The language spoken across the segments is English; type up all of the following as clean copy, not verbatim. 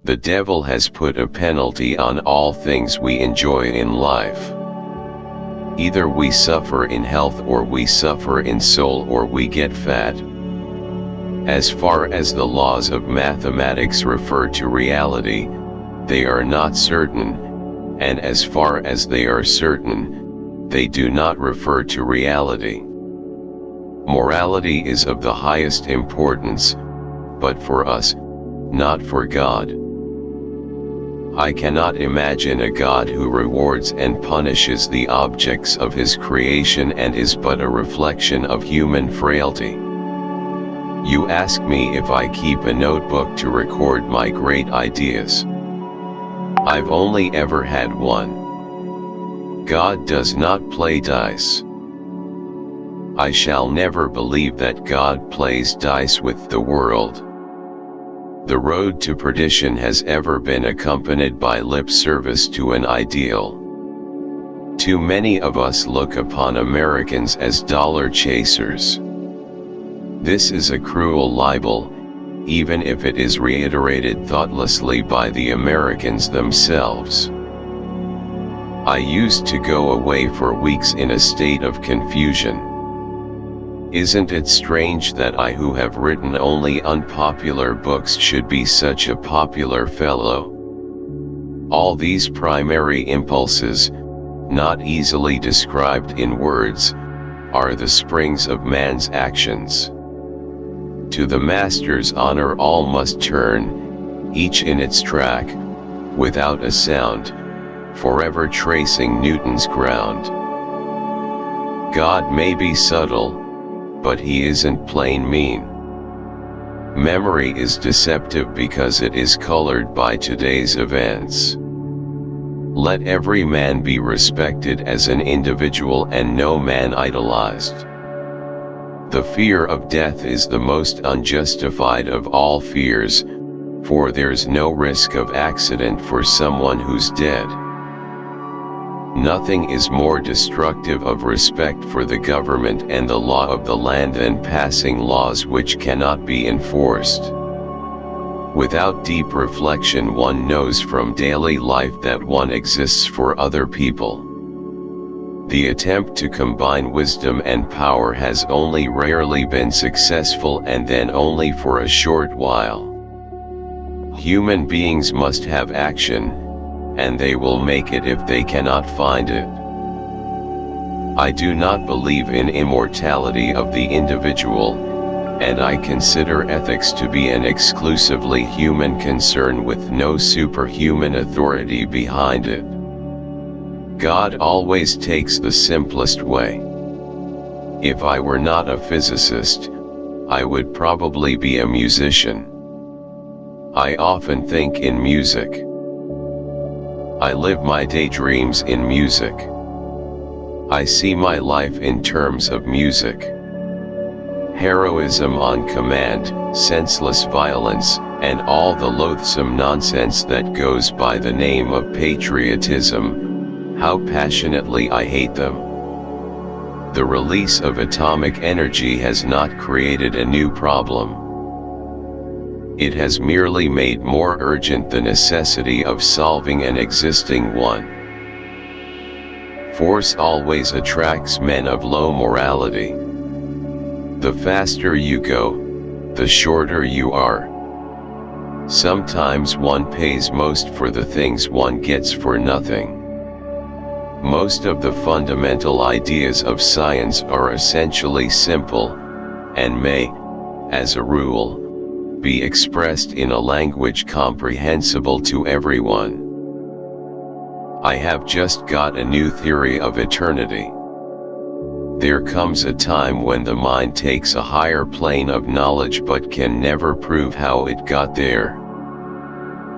The devil has put a penalty on all things we enjoy in life. Either we suffer in health, or we suffer in soul, or we get fat. As far as the laws of mathematics refer to reality, they are not certain, and as far as they are certain, they do not refer to reality. Morality is of the highest importance, but for us, not for God. I cannot imagine a God who rewards and punishes the objects of his creation and is but a reflection of human frailty. You ask me if I keep a notebook to record my great ideas. I've only ever had one. God does not play dice. I shall never believe that God plays dice with the world. The road to perdition has ever been accompanied by lip service to an ideal. Too many of us look upon Americans as dollar chasers. This is a cruel libel, even if it is reiterated thoughtlessly by the Americans themselves. I used to go away for weeks in a state of confusion. Isn't it strange that I, who have written only unpopular books, should be such a popular fellow? All these primary impulses, not easily described in words, are the springs of man's actions. To the master's honor all must turn, each in its track, without a sound, forever tracing Newton's ground. God may be subtle, but he isn't plain mean. Memory is deceptive because it is colored by today's events. Let every man be respected as an individual and no man idolized. The fear of death is the most unjustified of all fears, for there's no risk of accident for someone who's dead. Nothing is more destructive of respect for the government and the law of the land than passing laws which cannot be enforced. Without deep reflection, one knows from daily life that one exists for other people. The attempt to combine wisdom and power has only rarely been successful, and then only for a short while. Human beings must have action, and they will make it if they cannot find it. I do not believe in immortality of the individual, and I consider ethics to be an exclusively human concern with no superhuman authority behind it. God always takes the simplest way. If I were not a physicist, I would probably be a musician. I often think in music. I live my daydreams in music. I see my life in terms of music. Heroism on command, senseless violence, and all the loathsome nonsense that goes by the name of patriotism, how passionately I hate them. The release of atomic energy has not created a new problem. It has merely made more urgent the necessity of solving an existing one. Force always attracts men of low morality. The faster you go, the shorter you are. Sometimes one pays most for the things one gets for nothing. Most of the fundamental ideas of science are essentially simple, and may, as a rule, be expressed in a language comprehensible to everyone. I have just got a new theory of eternity. There comes a time when the mind takes a higher plane of knowledge but can never prove how it got there.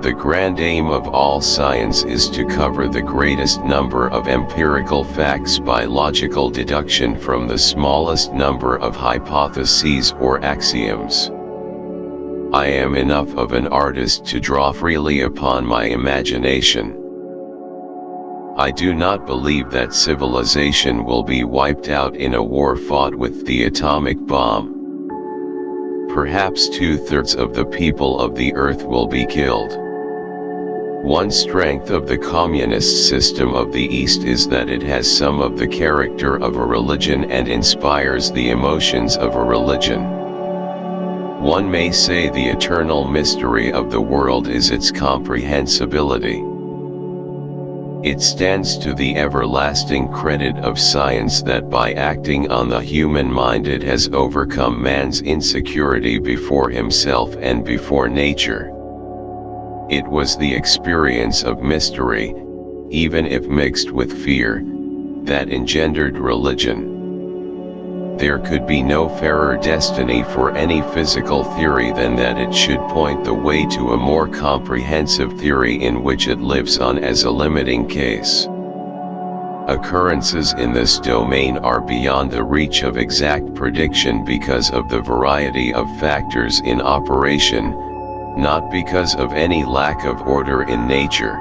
The grand aim of all science is to cover the greatest number of empirical facts by logical deduction from the smallest number of hypotheses or axioms. I am enough of an artist to draw freely upon my imagination. I do not believe that civilization will be wiped out in a war fought with the atomic bomb. Perhaps 2/3 of the people of the earth will be killed. One strength of the communist system of the East is that it has some of the character of a religion and inspires the emotions of a religion. One may say the eternal mystery of the world is its comprehensibility. It stands to the everlasting credit of science that by acting on the human mind it has overcome man's insecurity before himself and before nature. It was the experience of mystery, even if mixed with fear, that engendered religion. There could be no fairer destiny for any physical theory than that it should point the way to a more comprehensive theory in which it lives on as a limiting case. Occurrences in this domain are beyond the reach of exact prediction because of the variety of factors in operation, not because of any lack of order in nature.